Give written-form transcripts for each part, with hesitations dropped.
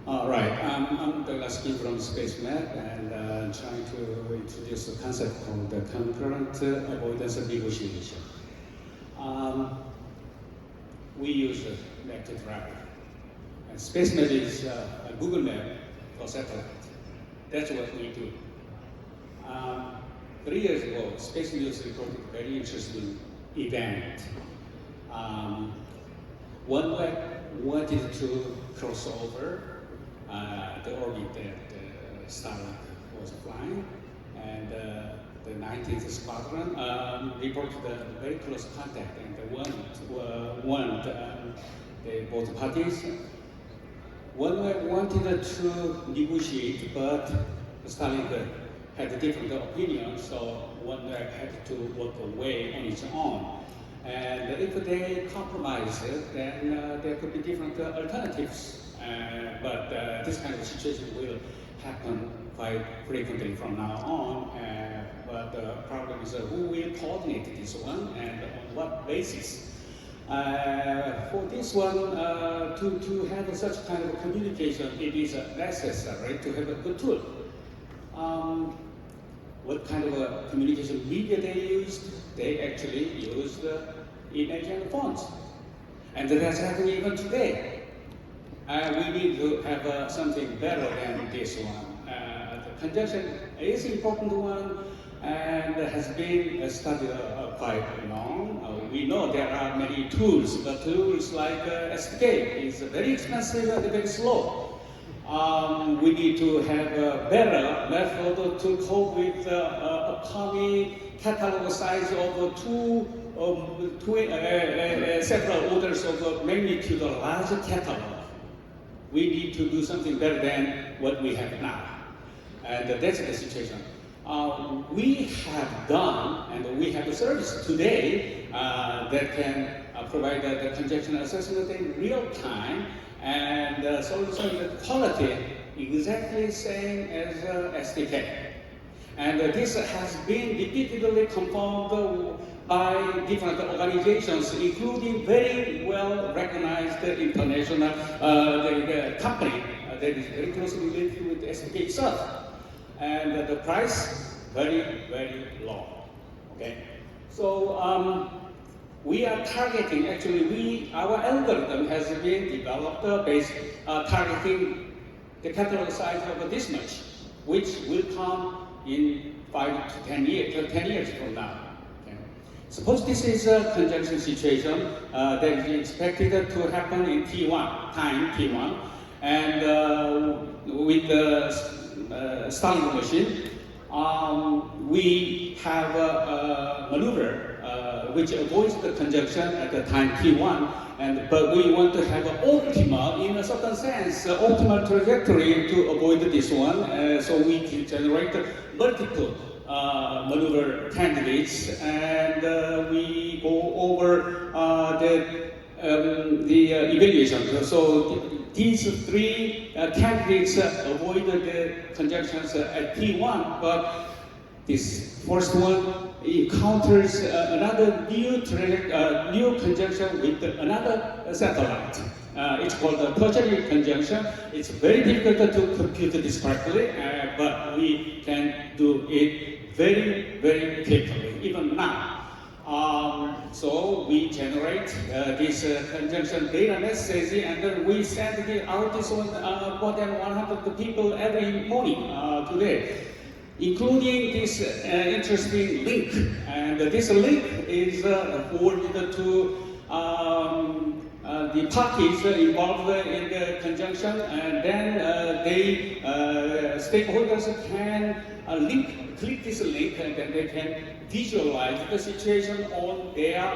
Right, I'm Douglas Kim from SpaceMap, and trying to introduce a concept called the concurrent avoidance negotiation. We use map to travel. And SpaceMap is a Google map for satellite. That's what we do. 3 years ago, Space News reported a very interesting event. OneWeb wanted to cross over the orbit that Starlink was flying, and the 19th Squadron reported a very close contact, and both parties. OneWeb wanted to negotiate, but Starlink had a different opinion, so OneWeb had to walk away on its own. And if they compromise, then there could be different alternatives. But this kind of situation will happen quite frequently from now on. But the problem is who will coordinate this one and on what basis? For this one, to have such kind of communication, it is necessary to have a good tool. What kind of a communication media they used? They actually used image and phones. And that's happening even today. We need to have something better than this one. The conjunction is an important one and has been studied quite long. We know there are many tools, but tools like SDK is very expensive and very slow. We need to have a better method to cope with upcoming catalog size of several orders of magnitude of large catalog. We need to do something better than what we have now. And that's the situation. We have done, and we have a service today that can provide the conjunction assessment in real time, and solution quality exactly same as SDK. And this has been repeatedly confirmed by different organizations, including very well recognized international company that is very closely linked with SDK itself. And the price, very, very low. Okay? So we are targeting, actually our algorithm has been developed based targeting the catalog size of this much, which will come in 5 to 10 years from now. Suppose this is a conjunction situation that is expected to happen in T1, time T1, and with the Starlink machine, we have a maneuver which avoids the conjunction at the time T1, but we want to have an optimal, in a certain sense, optimal trajectory to avoid this one, so we can generate multiple maneuver candidates, and we go over the evaluation. So these three candidates avoid the conjunctions at T1, but this first one encounters another new conjunction with another satellite. It's called a tertiary conjunction. It's very difficult to compute this correctly, but we can do it very, very quickly, even now. So we generate this conjunction data message, and then we send it out this one more than 100 people every morning today, including this interesting link. And this link is forwarded to the parties involved in the conjunction, and then stakeholders can click this link, and then they can visualize the situation on their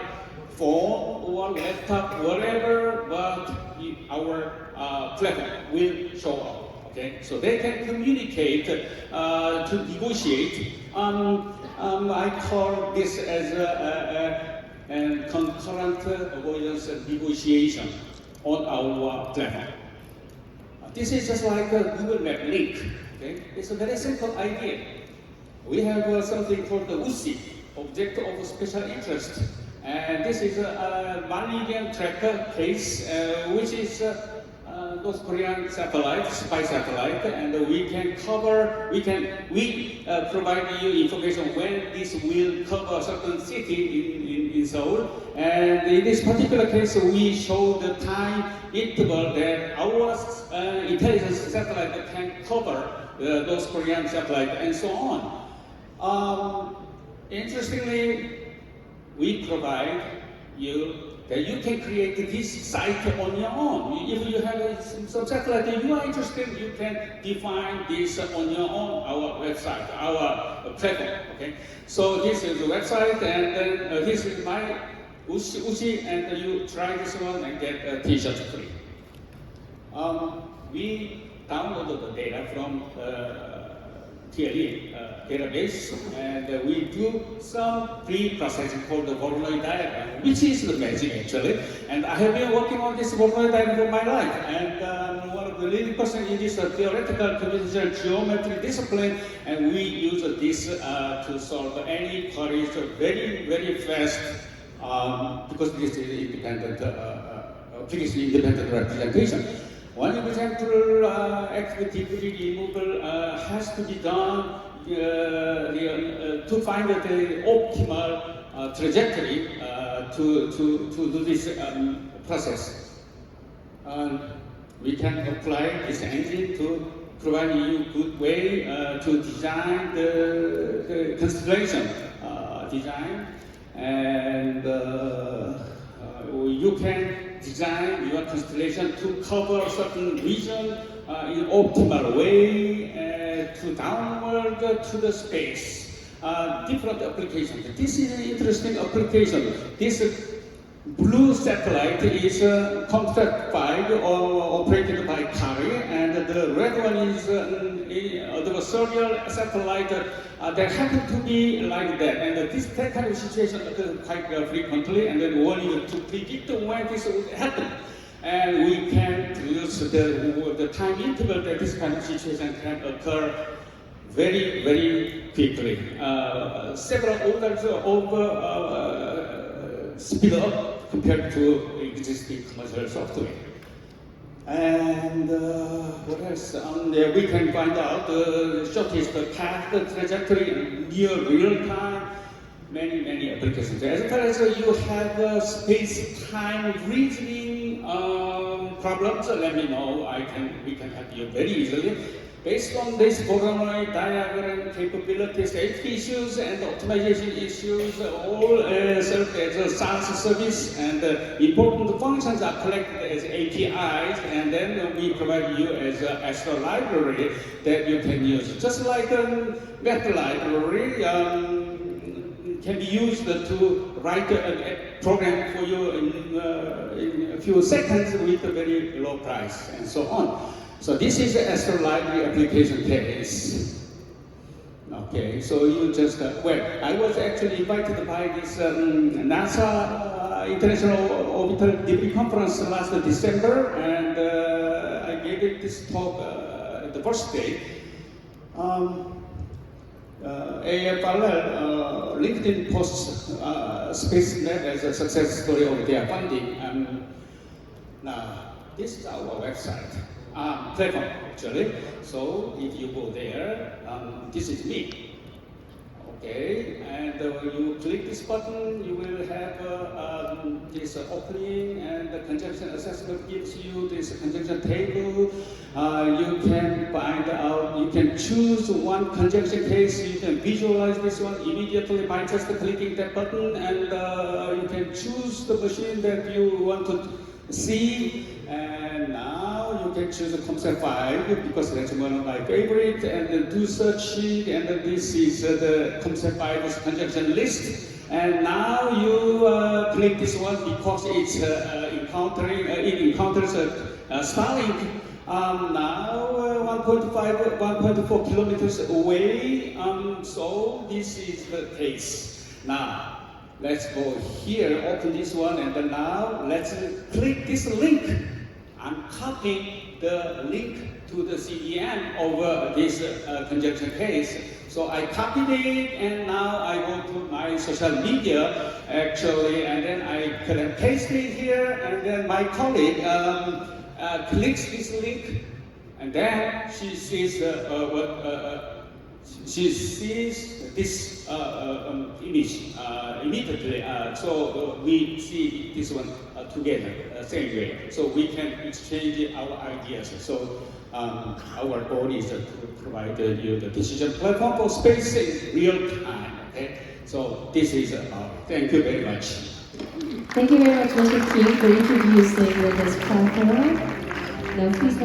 phone or laptop, whatever, but our platform will show up. Okay, so they can communicate to negotiate. I call this as a concurrent avoidance negotiation on our platform. This is just like a Google Map link. Okay? It's a very simple idea. We have something called the USI, Object of Special Interest. And this is a non-linear tracker case, which is North Korean satellite, spy satellite, and we can cover, we provide you information when this will cover a certain city in Seoul. And in this particular case, we show the time interval that our intelligence satellite can cover North Korean satellite and so on. Interestingly, we provide you that you can create this site on your own. If you have some satellite that you are interested, you can define this on your own, our website, our platform. Okay. So this is the website, and then this is my Uchi, and you try this one and get a T-shirt free. We downloaded the data from TLE database, and we do some pre-processing called the Voronoi diagram, which is the magic actually. And I have been working on this Voronoi diagram for my life, and one of the leading person in this theoretical computational geometry discipline, and we use this to solve any queries very, very fast, because this is independent, independent representation. One example, activity removal has to be done to find the optimal trajectory to do this process. We can apply this engine to provide you a good way to design the constellation design, and you can design your constellation to cover a certain region in optimal way to downward to the space. Different applications. This is an interesting application. This blue satellite is contracted or operated by CARI, and the red one is adversarial satellite that happen to be like that. And that kind of situation occurs quite frequently, and then one is to predict when this will happen. And we can use the time interval that this kind of situation can occur very, very quickly. Several orders of speed up compared to existing commercial software. And what else? We can find out the shortest path, the trajectory near real time. Many applications. As far as you have space-time reasoning problems, let me know. We can help you very easily. Based on this Voronoi diagram capabilities, HP issues and optimization issues all served as a SaaS service, and important functions are collected as APIs, and then we provide you as an extra library that you can use. Just like a math library can be used to write a program for you in a few seconds with a very low price, and so on. So this is the Astro Library application case. Okay, so you just, I was actually invited by this NASA International Orbital Debris Conference last December, and I gave it this talk the first day. AFRL LinkedIn posts SpaceMap as a success story of their funding. Now, this is our website. Platform actually. So if you go there, this is me. Okay, and when you click this button, you will have this opening, and the conjunction assessment gives you this conjunction table. You can find out, you can choose one conjunction case, you can visualize this one immediately by just clicking that button, and you can choose the machine that you want to see. And now you can choose a concept 5 because that's one of my favorite, and then do searching, and then this is the concept 5's conjunction list. And now you click this one because it's it encounters Starlink. Now 1.4 kilometers away. So this is the case. Now let's go here, open this one, and then now let's click this link. I'm copying the link to the CDN over this conjunction case. So I copied it, and now I go to my social media actually, and then I can paste it here, and then my colleague clicks this link, and then she sees she sees this image immediately. So we see this one together, same way. So we can exchange our ideas. So our goal is to provide you the decision platform for space in real time. Okay. So this is thank you very much. Thank you very much, Mr. Kim, for introducing this platform. Now, please.